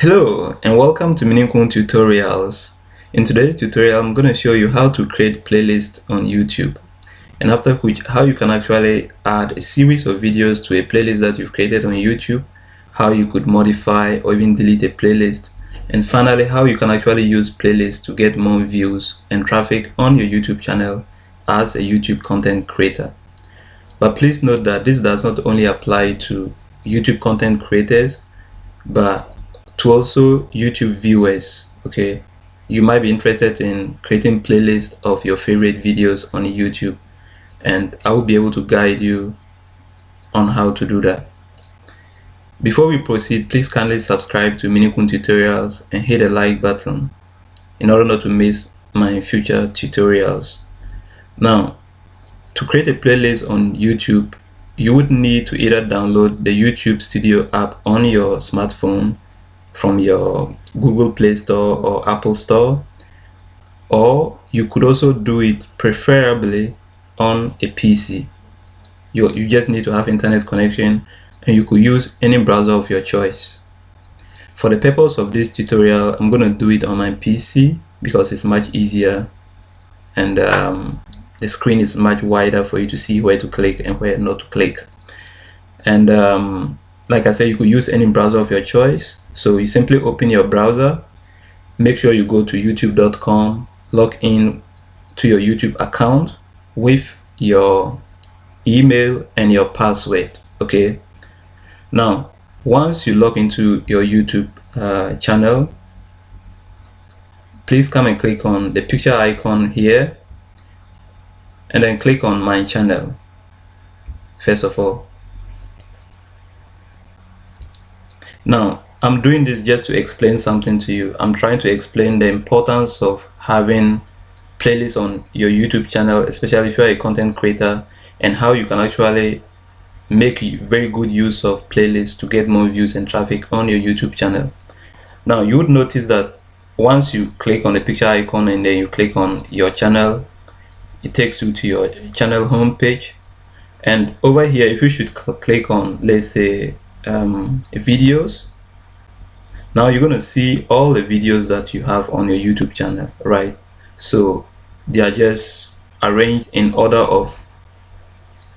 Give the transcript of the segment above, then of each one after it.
Hello and welcome to Meaningful Tutorials. In today's tutorial, I'm going to show you how to create playlists on YouTube, and after which how you can actually add a series of videos to a playlist that you've created on YouTube, how you could modify or even delete a playlist, and finally how you can actually use playlists to get more views and traffic on your YouTube channel as a YouTube content creator. But please note that this does not only apply to YouTube content creators, but to also YouTube viewers. Okay, you might be interested in creating playlists of your favorite videos on YouTube, and I will be able to guide you on how to do that. Before we proceed, please kindly subscribe to Meaningful Tutorials and hit the like button in order not to miss my future tutorials. Now, to create a playlist on YouTube, you would need to either download the YouTube Studio app on your smartphone from your Google Play Store or Apple Store, or you could also do it preferably on a PC. You just need to have internet connection, and you could use any browser of your choice. For the purpose of this tutorial, I'm going to do it on my PC because it's much easier, and the screen is much wider for you to see where to click and where not to click. And like I said, you could use any browser of your choice. So you simply open your browser, make sure you go to youtube.com, log in to your YouTube account with your email and your password. Okay, now once you log into your YouTube channel, please come and click on the picture icon here and then click on my channel first of all. Now, I'm doing this just to explain something to you. I'm trying to explain the importance of having playlists on your YouTube channel, especially if you're a content creator, and how you can actually make very good use of playlists to get more views and traffic on your YouTube channel. Now, you would notice that once you click on the picture icon and then you click on your channel, it takes you to your channel homepage. And over here, if you should click on, let's say, videos, now you're going to see all the videos that you have on your YouTube channel, right? So they are just arranged in order of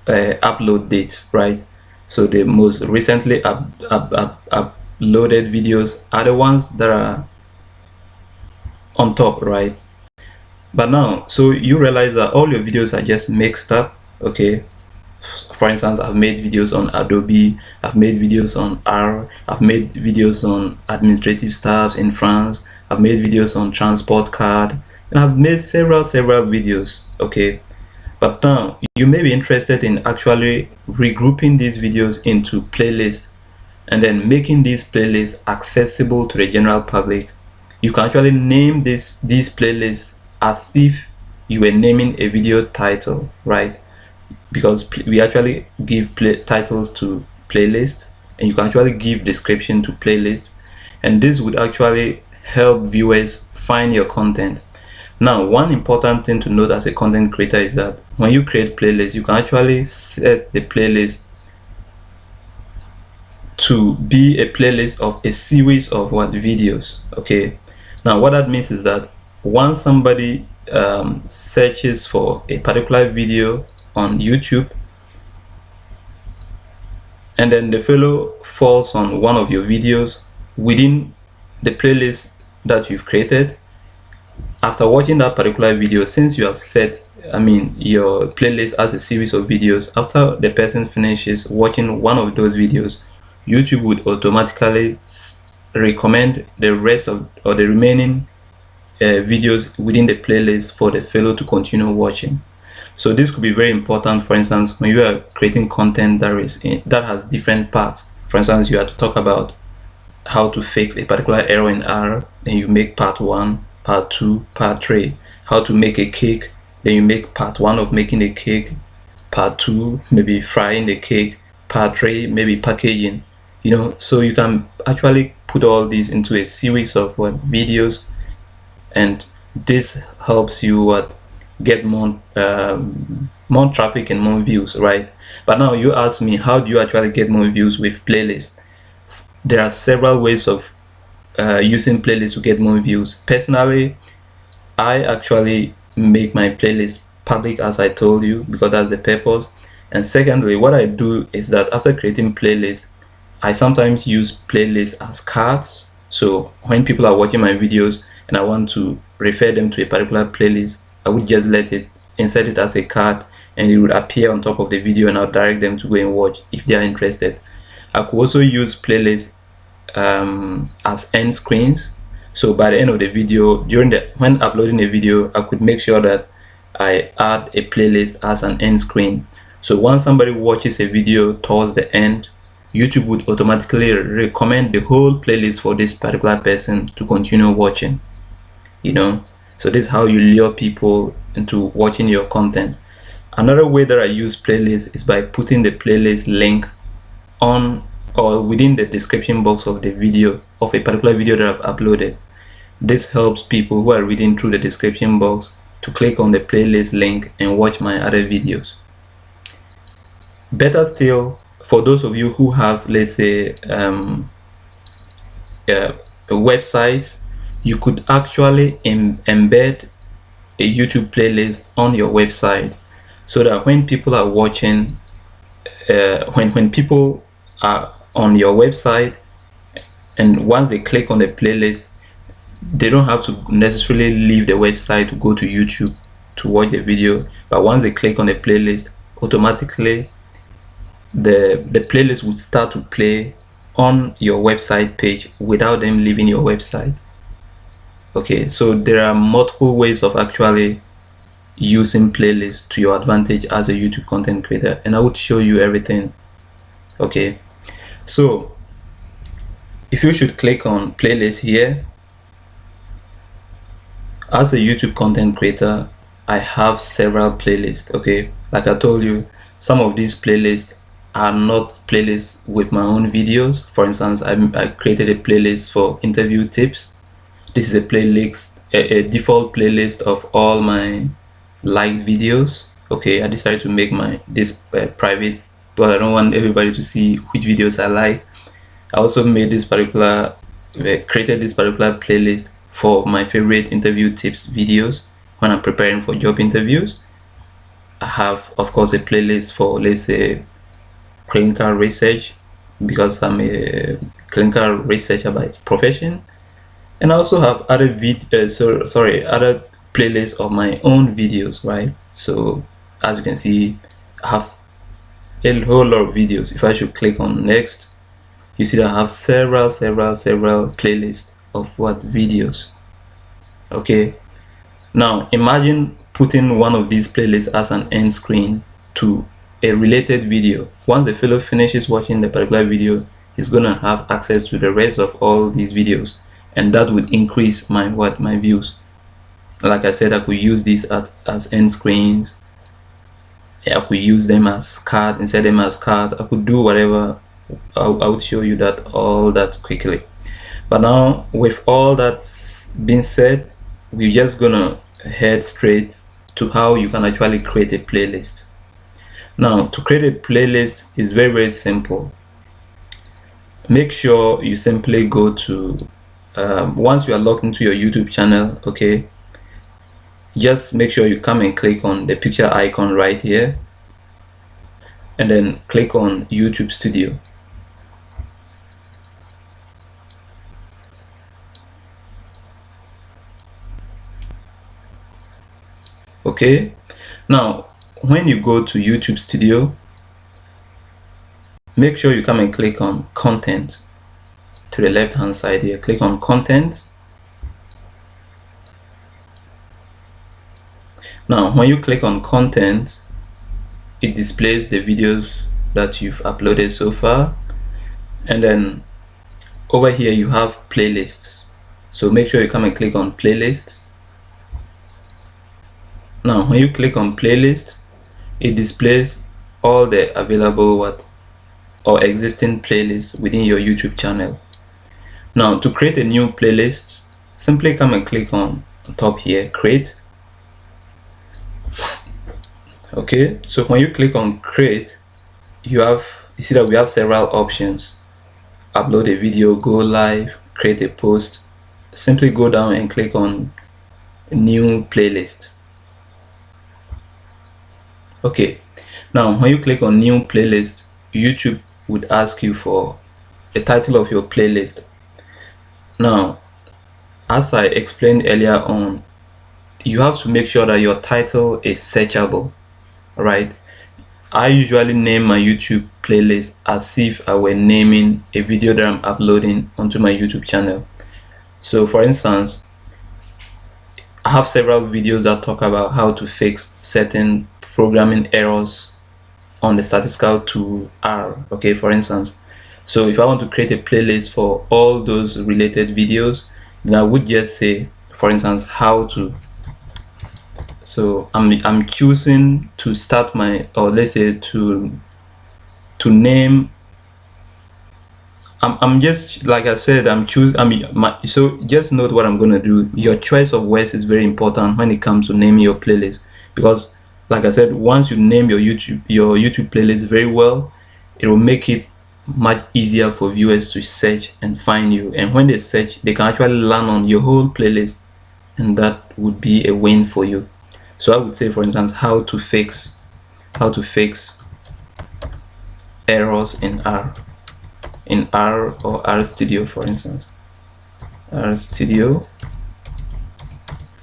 upload dates, right? So the most recently uploaded videos are the ones that are on top, right? But now, so you realize that all your videos are just mixed up. Okay, for instance, I've made videos on Adobe, I've made videos on R, I've made videos on administrative staffs in France, I've made videos on transport card, and I've made several videos. Okay, but now you may be interested in actually regrouping these videos into playlists and then making these playlists accessible to the general public. You can actually name these playlists as if you were naming a video title, right? Because we actually give titles to playlists, and you can actually give description to playlist, and this would actually help viewers find your content. Now, one important thing to note as a content creator is that when you create playlists, you can actually set the playlist to be a playlist of a series of videos. Okay, now what that means is that once somebody searches for a particular video on YouTube, and then the fellow falls on one of your videos within the playlist that you've created, after watching that particular video, since you have set your playlist as a series of videos, after the person finishes watching one of those videos, YouTube would automatically recommend the rest of or the remaining videos within the playlist for the fellow to continue watching. So this could be very important. For instance, when you are creating content that has different parts. For instance, you have to talk about how to fix a particular error in R, then you make part 1, part 2, part 3. How to make a cake, then you make part 1 of making a cake, part 2 maybe frying the cake, part 3 maybe packaging. So you can actually put all these into a series of videos, and this helps you get more traffic and more views, right? But now you ask me, how do you actually get more views with playlists? There are several ways of using playlists to get more views. Personally, I actually make my playlist public, as I told you, because that's the purpose. And secondly, what I do is that after creating playlists, I sometimes use playlists as cards. So when people are watching my videos and I want to refer them to a particular playlist, I would just insert it as a card, and it would appear on top of the video, and I'll direct them to go and watch if they are interested. I could also use playlists as end screens. So by the end of the video, when uploading a video, I could make sure that I add a playlist as an end screen. So once somebody watches a video towards the end, YouTube would automatically recommend the whole playlist for this particular person to continue watching, so this is how you lure people into watching your content. Another way that I use playlists is by putting the playlist link on or within the description box of the video, of a particular video that I've uploaded. This helps people who are reading through the description box to click on the playlist link and watch my other videos. Better still, for those of you who have, let's say, a website, you could actually embed a YouTube playlist on your website, so that when people are watching, when people are on your website, and once they click on the playlist, they don't have to necessarily leave the website to go to YouTube to watch the video, but once they click on the playlist, automatically the playlist would start to play on your website page without them leaving your website. Okay, so there are multiple ways of actually using playlists to your advantage as a YouTube content creator, and I would show you everything. Okay, so if you should click on playlist here, as a YouTube content creator, I have several playlists. Okay, like I told you, some of these playlists are not playlists with my own videos. For instance, I created a playlist for interview tips. This is a playlist, a default playlist of all my liked videos. Okay, I decided to make this private, but I don't want everybody to see which videos I like. I also made created this particular playlist for my favorite interview tips videos when I'm preparing for job interviews. I have, of course, a playlist for, let's say, clinical research, because I'm a clinical researcher by profession. And I also have other other playlists of my own videos, right? So as you can see, I have a whole lot of videos. If I should click on next, you see that I have several playlists of videos. Okay, now imagine putting one of these playlists as an end screen to a related video. Once the fellow finishes watching the particular video, he's gonna have access to the rest of all these videos, and that would increase my views. Like I said, I could use these as end screens. I could use them as card, insert them as card. I could do whatever. I would show you all that quickly. But now, with all that being said, we're just gonna head straight to how you can actually create a playlist. Now, to create a playlist is very simple. Make sure you simply go to once you are logged into your YouTube channel, okay, just make sure you come and click on the picture icon right here, and then click on YouTube Studio. Okay, now when you go to YouTube Studio, make sure you come and click on Content. To the left hand side here, click on Content. Now when you click on Content, it displays the videos that you've uploaded so far, and then over here you have playlists. So make sure you come and click on Playlists. Now when you click on Playlist, it displays all the available or existing playlists within your YouTube channel. Now to create a new playlist, simply come and click on top here, Create. Okay, so when you click on Create, you see that we have several options: upload a video, go live, create a post, simply go down and click on new playlist. Okay, now when you click on new playlist, YouTube would ask you for the title of your playlist. Now, as I explained earlier on, you have to make sure that your title is searchable, right? I usually name my YouTube playlist as if I were naming a video that I'm uploading onto my YouTube channel. So for instance, I have several videos that talk about how to fix certain programming errors on the statistical tool R, okay, for instance. So if I want to create a playlist for all those related videos, then I would just say, for instance, how to. So I'm choosing to start my, or let's say to name. I'm just, like I said, so just note what I'm gonna do. Your choice of words is very important when it comes to naming your playlist, because like I said, once you name your YouTube playlist very well, it will make it much easier for viewers to search and find you, and when they search, they can actually land on your whole playlist, and that would be a win for you. So I would say, for instance, how to fix errors in R or R Studio, for instance. R Studio.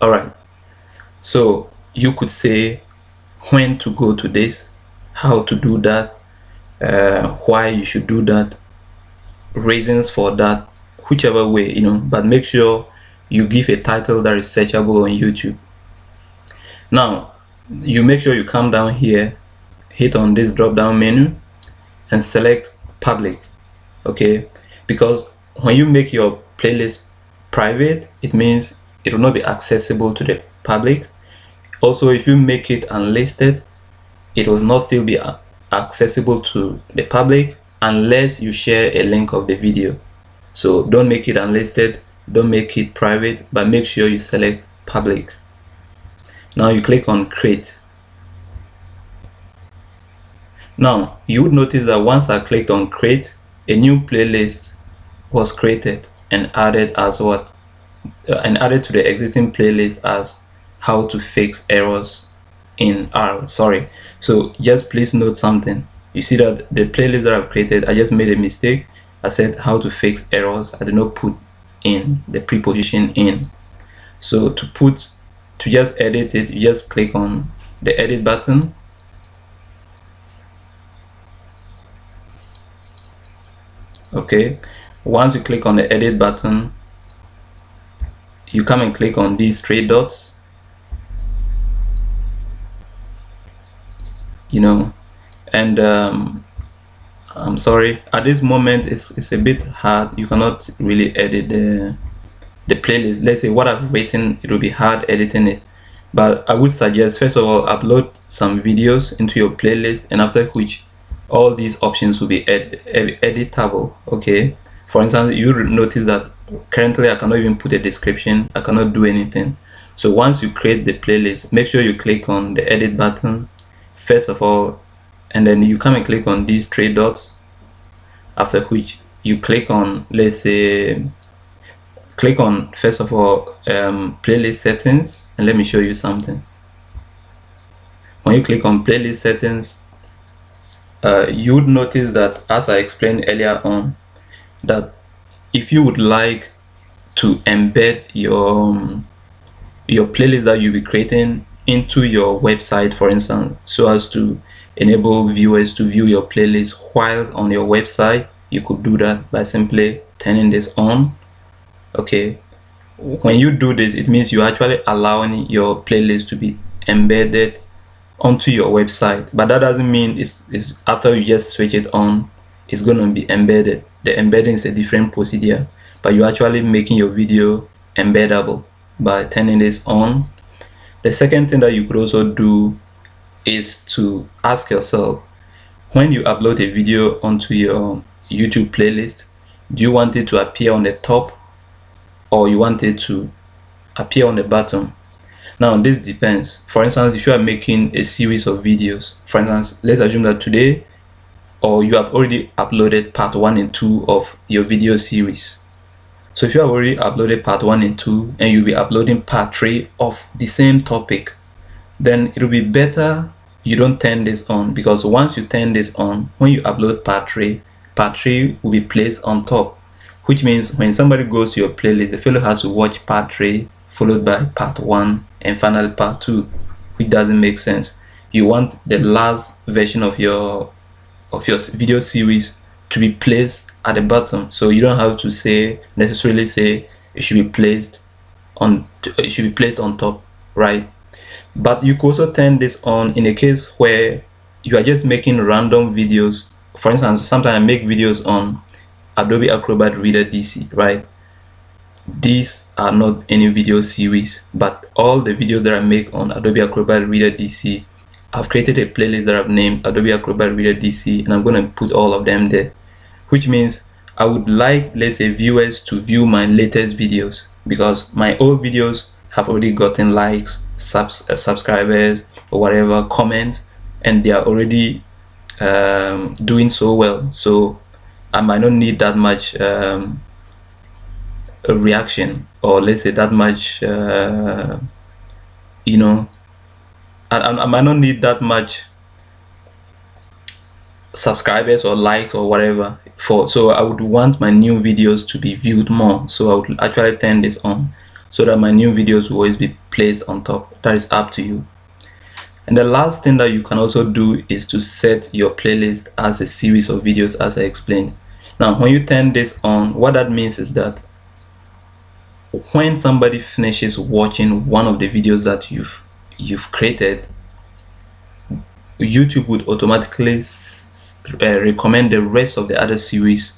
All right, so you could say when to go to this, how to do that, why you should do that, reasons for that, whichever way, but make sure you give a title that is searchable on YouTube. Now you make sure you come down here, hit on this drop down menu and select public. Okay, because when you make your playlist private, it means it will not be accessible to the public. Also, if you make it unlisted, it will not still be accessible to the public unless you share a link of the video. So don't make it unlisted, don't make it private, but make sure you select public. Now you click on create. Now you would notice that once I clicked on create, a new playlist was created and added as what? And added to the existing playlist as how to fix errors in R. Sorry. So just please note something. You see that the playlist that I've created, I just made a mistake. I said how to fix errors. I did not put in the preposition in. So to just edit it, you just click on the edit button. Okay, once you click on the edit button, you come and click on these three dots, and I'm sorry, at this moment it's a bit hard. You cannot really edit the playlist. Let's say what I've written, it will be hard editing it, but I would suggest, first of all, upload some videos into your playlist, and after which all these options will be editable. Okay, for instance, you notice that currently I cannot even put a description, I cannot do anything. So once you create the playlist, make sure you click on the edit button first of all, and then you come and click on these three dots, after which you click on, let's say, click on first of all playlist settings, and let me show you something. When you click on playlist settings, you would notice that, as I explained earlier on, that if you would like to embed your playlist that you'll be creating into your website, for instance, so as to enable viewers to view your playlist whilst on your website, you could do that by simply turning this on. Okay, when you do this, it means you're actually allowing your playlist to be embedded onto your website, but that doesn't mean it's after you just switch it on, it's going to be embedded. The embedding is a different procedure, but you're actually making your video embeddable by turning this on. The second thing that you could also do is to ask yourself, when you upload a video onto your YouTube playlist, do you want it to appear on the top or you want it to appear on the bottom? Now this depends. For instance, if you are making a series of videos, for instance, let's assume that today, or you have already uploaded part 1 and 2 of your video series. So if you have already uploaded part 1 and 2 and you'll be uploading part 3 of the same topic, then it'll be better you don't turn this on, because once you turn this on, when you upload part 3 will be placed on top, which means when somebody goes to your playlist, the fellow has to watch part 3 followed by part 1 and finally part 2, which doesn't make sense. You want the last version of your video series to be placed at the bottom, so you don't have to necessarily say it should be placed on top, right? But you could also turn this on in a case where you are just making random videos. For instance, sometimes I make videos on Adobe Acrobat Reader DC, right? These are not any video series, but all the videos that I make on Adobe Acrobat Reader DC, I've created a playlist that I've named Adobe Acrobat Reader DC, and I'm going to put all of them there, which means I would like, let's say, viewers to view my latest videos, because my old videos have already gotten likes, subscribers, or whatever, comments, and they are already doing so well. So I might not need that much a reaction, or let's say that much, you know, I might not need that much subscribers or likes or whatever so I would want my new videos to be viewed more. So I would actually turn this on so that my new videos will always be placed on top. That is up to you. And the last thing that you can also do is to set your playlist as a series of videos, as I explained. Now when you turn this on, what that means is that when somebody finishes watching one of the videos that you've created, YouTube would automatically recommend the rest of the other series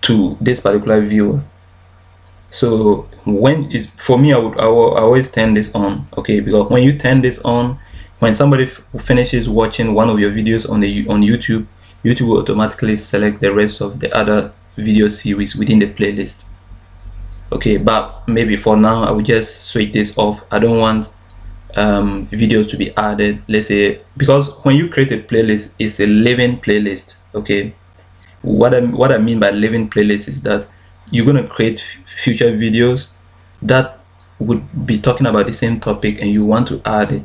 to this particular viewer. So for me, I always turn this on, okay? Because when you turn this on, when somebody finishes watching one of your videos on YouTube, YouTube will automatically select the rest of the other video series within the playlist. Okay, but maybe for now I will just switch this off. I don't want videos to be added, let's say, because when you create a playlist, it's a living playlist. Okay, what I mean by living playlist is that you're going to create future videos that would be talking about the same topic and you want to add it.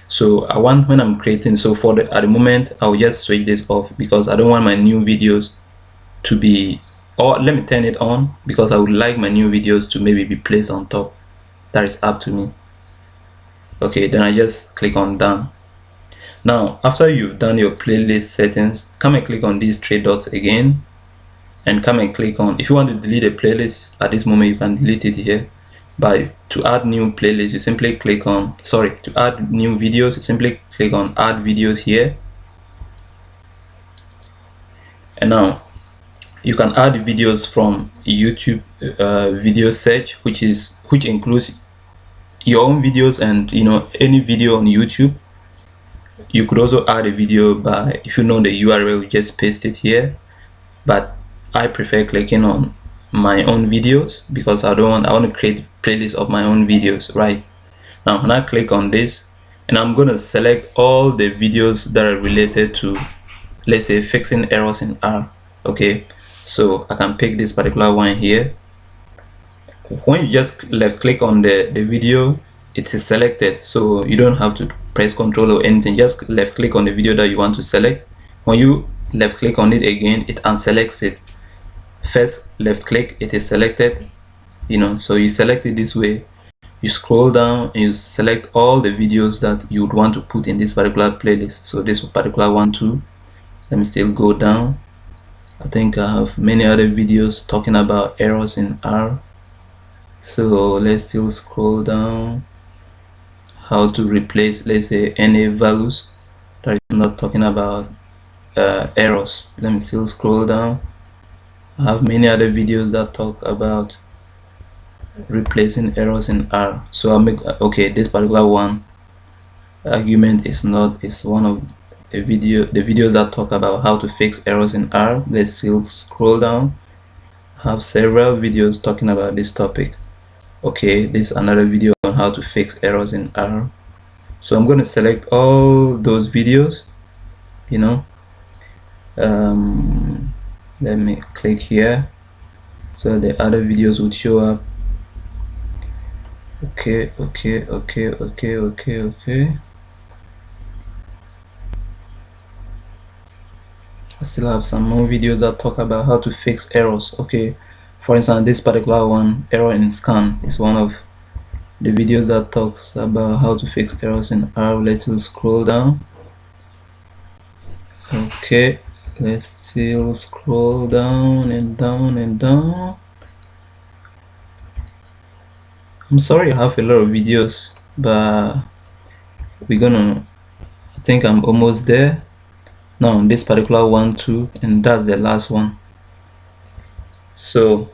So I want, when I'm creating, so at the moment I'll just switch this off because I don't want my new videos to be, or let me turn it on because I would like my new videos to maybe be placed on top. That is up to me. Okay, then I just click on done. Now after you've done your playlist settings, come and click on these three dots again and come and click on, if you want to delete a playlist at this moment, you can delete it here. But to add new playlists, you simply click on, to add new videos, you simply click on add videos here. And now you can add videos from YouTube video search, which includes your own videos and any video on YouTube. You could also add a video by, if you know the URL, you just paste it here, but I prefer clicking on my own videos because I want to create playlists of my own videos. Right now, when I click on this, and I'm going to select all the videos that are related to, let's say, fixing errors in R. Okay, so I can pick this particular one here. When you just left click on the video, it is selected, so you don't have to press Ctrl or anything. Just left click on the video that you want to select. When you left click on it again, it unselects it. First left click, it is selected, so you select it this way. You scroll down and you select all the videos that you would want to put in this particular playlist. So this particular one too. Let me still go down. I think I have many other videos talking about errors in R. So let's still scroll down. How to replace, let's say, NA values that is not talking about errors. Let me still scroll down. I have many other videos that talk about replacing errors in R. So I'll make, okay, this particular one argument is one of the videos that talk about how to fix errors in R. Let's still scroll down. I have several videos talking about this topic. Okay, this is another video on how to fix errors in R. So I'm going to select all those videos, let me click here. so that the other videos would show up. Okay. I still have some more videos that talk about how to fix errors. Okay, for instance, this particular one, error in scan, is one of the videos that talks about how to fix errors in R. Let's still scroll down. Okay, let's still scroll down and down and down. I'm sorry I have a lot of videos, but I think I'm almost there now. This particular one too, and that's the last one. So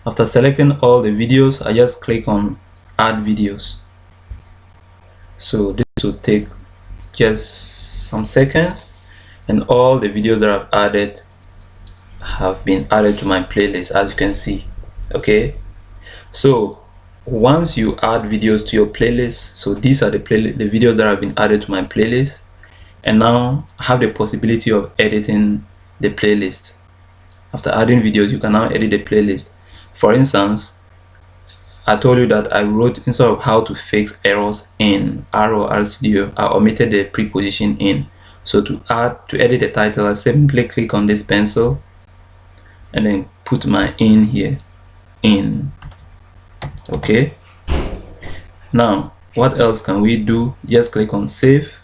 after selecting all the videos, I just click on add videos. So this will take just some seconds, and all the videos that I've added have been added to my playlist, as you can see. Okay, so once you add videos to your playlist, so these are the videos that have been added to my playlist, and now I have the possibility of editing the playlist. After adding videos, you can now edit the playlist. For instance, I told you that I wrote, instead of how to fix errors in R or RStudio, I omitted the preposition in. So to edit the title, I simply click on this pencil and then put my in here, in. Okay, now what else can we do? Just click on save,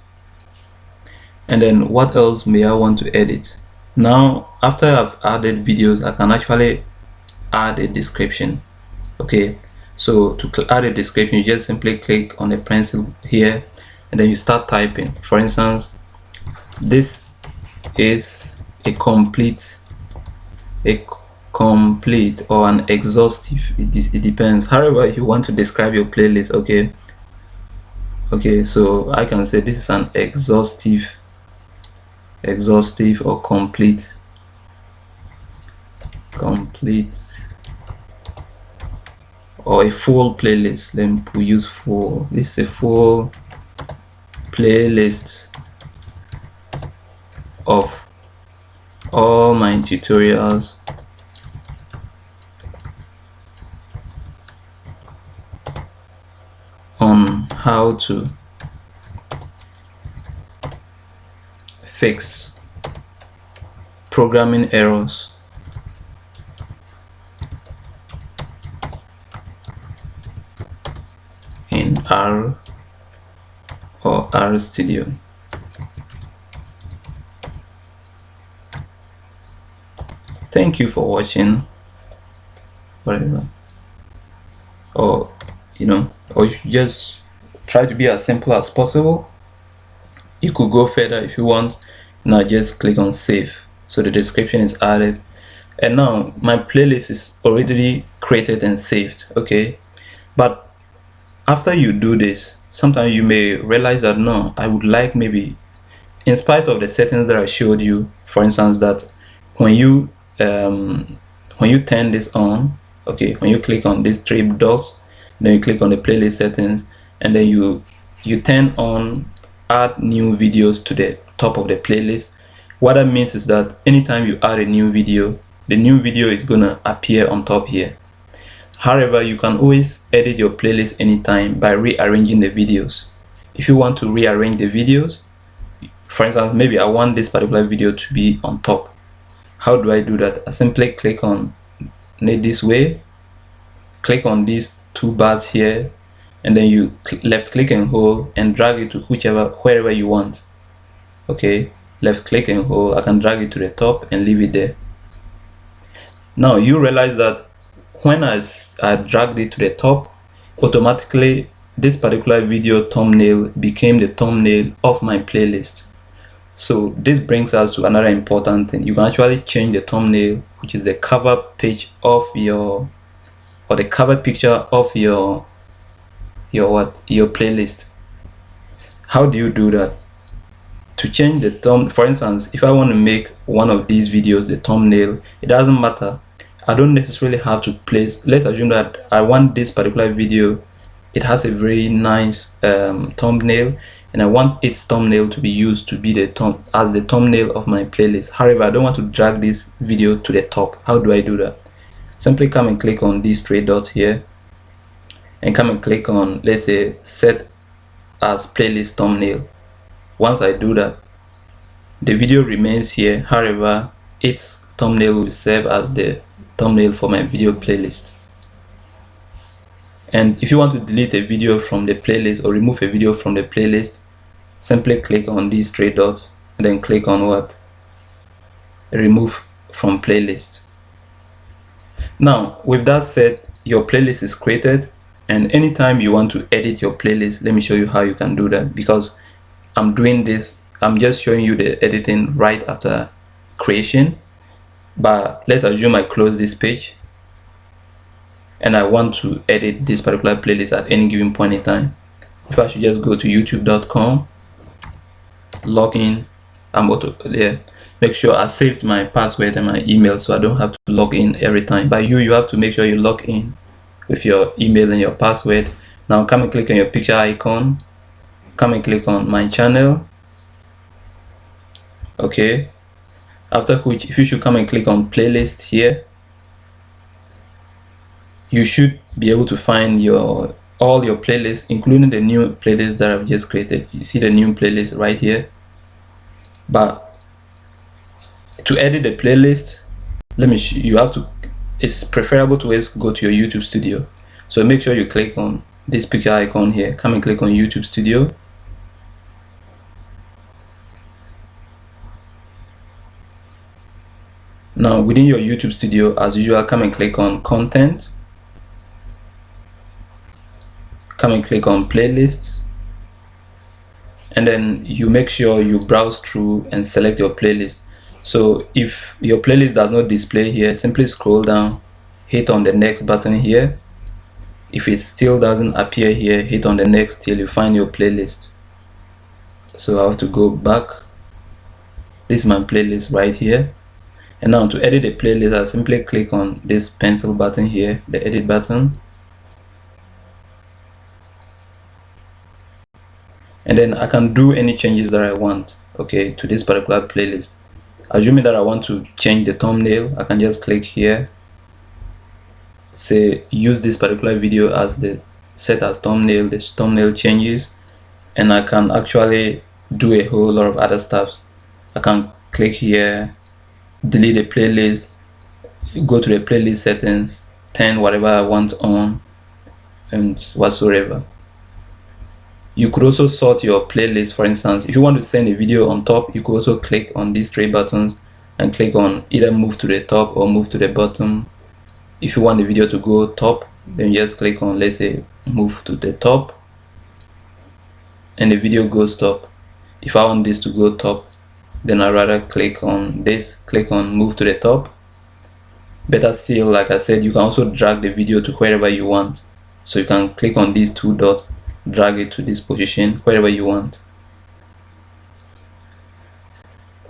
and then what else may I want to edit? Now after I've added videos, I can actually add a description. Okay, so to add a description, you just simply click on the pencil here and then you start typing. For instance, this is a complete or an exhaustive, it depends, however you want to describe your playlist. Okay, so I can say this is an exhaustive or complete or a full playlist. Let me use full. This is a full playlist of all my tutorials on how to fix programming errors in R or RStudio. Thank you for watching. Whatever. Or or you just try to be as simple as possible. You could go further if you want. Now just click on save, so the description is added, and now my playlist is already created and saved. Okay, but after you do this, sometimes you may realize that no, I would like, maybe in spite of the settings that I showed you, for instance, that when you turn this on, okay, when you click on these three dots, then you click on the playlist settings, and then you turn on add new videos to the top of the playlist. What that means is that anytime you add a new video, the new video is gonna appear on top here. However, you can always edit your playlist anytime by rearranging the videos. If you want to rearrange the videos, for instance, maybe I want this particular video to be on top. How do I do that? I simply click on it this way, click on these two bars here, and then you left click and hold and drag it to wherever you want. Okay, left click and hold, I can drag it to the top and leave it there. Now you realize that when I dragged it to the top, automatically this particular video thumbnail became the thumbnail of my playlist. So this brings us to another important thing. You can actually change the thumbnail, which is the cover page of your, or the cover picture of your playlist. How do you do that? To change the for instance, if I want to make one of these videos the thumbnail, it doesn't matter. I don't necessarily have to place, let's assume that I want this particular video, it has a very nice thumbnail, and I want its thumbnail to be used to be the thumbnail of my playlist. However, I don't want to drag this video to the top. How do I do that? Simply come and click on these three dots here and come and click on, let's say, set as playlist thumbnail. Once I do that, the video remains here. However, its thumbnail will serve as the thumbnail for my video playlist. And if you want to delete a video from the playlist or remove a video from the playlist, simply click on these three dots and then click on what? Remove from playlist. Now, with that said, your playlist is created, and anytime you want to edit your playlist, let me show you how you can do that. Because I'm doing this, I'm just showing you the editing right after creation. But let's assume I close this page and I want to edit this particular playlist at any given point in time. If I should just go to youtube.com, log in, I'm there. Make sure I saved my password and my email so I don't have to log in every time. But you have to make sure you log in with your email and your password. Now come and click on your picture icon, come and click on my channel. Okay, after which, if you should come and click on playlist here, you should be able to find all your playlists, including the new playlist that I've just created. You see the new playlist right here. But to edit the playlist, it's preferable to always go to your YouTube studio. So make sure you click on this picture icon here, come and click on YouTube studio. Now within your YouTube studio, as usual, come and click on content, come and click on playlists, and then you make sure you browse through and select your playlist. So if your playlist does not display here, simply scroll down, hit on the next button here. If it still doesn't appear here, hit on the next till you find your playlist. So I have to go back. This is my playlist right here. And now to edit the playlist, I simply click on this pencil button here, the edit button. And then I can do any changes that I want, okay, to this particular playlist. Assuming that I want to change the thumbnail, I can just click here, say use this particular video as the set as thumbnail, this thumbnail changes, and I can actually do a whole lot of other stuff. I can click here, delete the playlist, go to the playlist settings, turn whatever I want on, and whatsoever. You could also sort your playlist. For instance, if you want to send a video on top, you could also click on these three buttons and click on either move to the top or move to the bottom. If you want the video to go top, then you just click on, let's say, move to the top, and the video goes top. If I want this to go top, then I rather click on this, click on move to the top. Better still, like I said, you can also drag the video to wherever you want. So you can click on these two dots, drag it to this position wherever you want.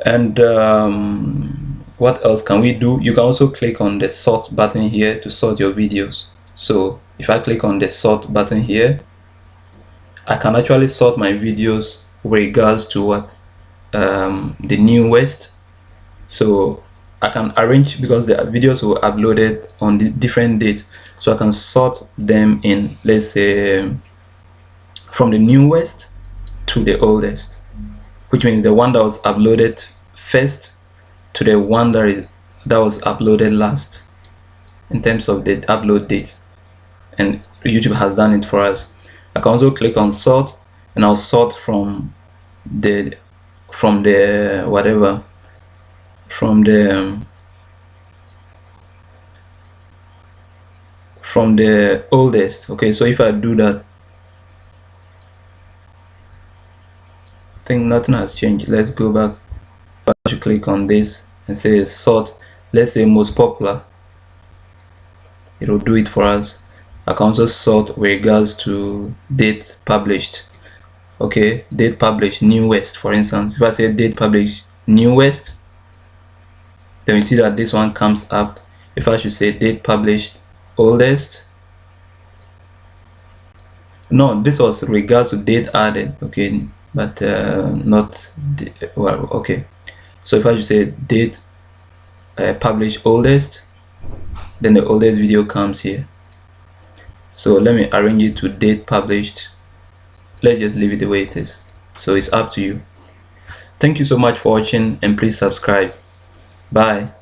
And what else can we do? You can also click on the sort button here to sort your videos. So if I click on the sort button here, I can actually sort my videos with regards to what the newest. So I can arrange, because the videos were uploaded on the different dates, so I can sort them in, let's say, from the newest to the oldest, which means the one that was uploaded first to the one that was uploaded last in terms of the upload date. And YouTube has done it for us. I can also click on sort, and I'll sort from the oldest. Okay, so if I do that, I think nothing has changed. Let's go back. I should click on this and say sort, let's say most popular. It will do it for us. I can also sort with regards to date published. Okay, date published newest, for instance. If I say date published newest, then we see that this one comes up. If I should say date published oldest, no, this was regards to date added. Okay, but not well. Okay, so if I should say date publish oldest, then the oldest video comes here. So let me arrange it to date published. Let's just leave it the way it is. So it's up to you. Thank you so much for watching, and please subscribe. Bye.